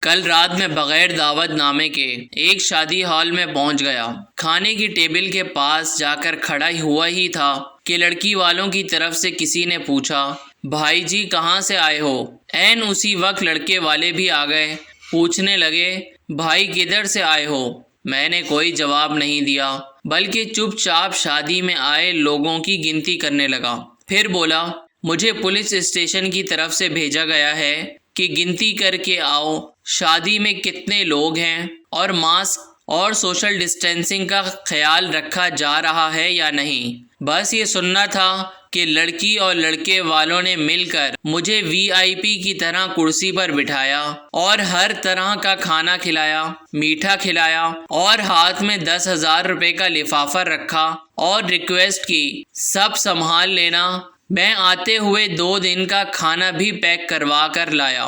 کل رات میں بغیر دعوت نامے کے ایک شادی ہال میں پہنچ گیا۔ کھانے کی ٹیبل کے پاس جا کر کھڑا ہوا ہی تھا کہ لڑکی والوں کی طرف سے کسی نے پوچھا، بھائی جی کہاں سے آئے ہو؟ عین اسی وقت لڑکے والے بھی آ گئے۔ پوچھنے لگے، بھائی کدھر سے آئے ہو؟ میں نے کوئی جواب نہیں دیا بلکہ چپ چاپ شادی میں آئے لوگوں کی گنتی کرنے لگا۔ پھر بولا، مجھے پولیس اسٹیشن کی طرف سے بھیجا گیا ہے کہ گنتی کر کے آؤ شادی میں کتنے لوگ ہیں اور ماسک اور سوشل ڈسٹینسنگ کا خیال رکھا جا رہا ہے یا نہیں۔ بس یہ سننا تھا کہ لڑکی اور لڑکے والوں نے مل کر مجھے VIP کی طرح کرسی پر بٹھایا اور ہر طرح کا کھانا کھلایا، میٹھا کھلایا اور ہاتھ میں 10,000 روپے کا لفافہ رکھا اور ریکویسٹ کی، سب سنبھال لینا، میں آتے ہوئے 2 دن کا کھانا بھی پیک کروا کر لایا۔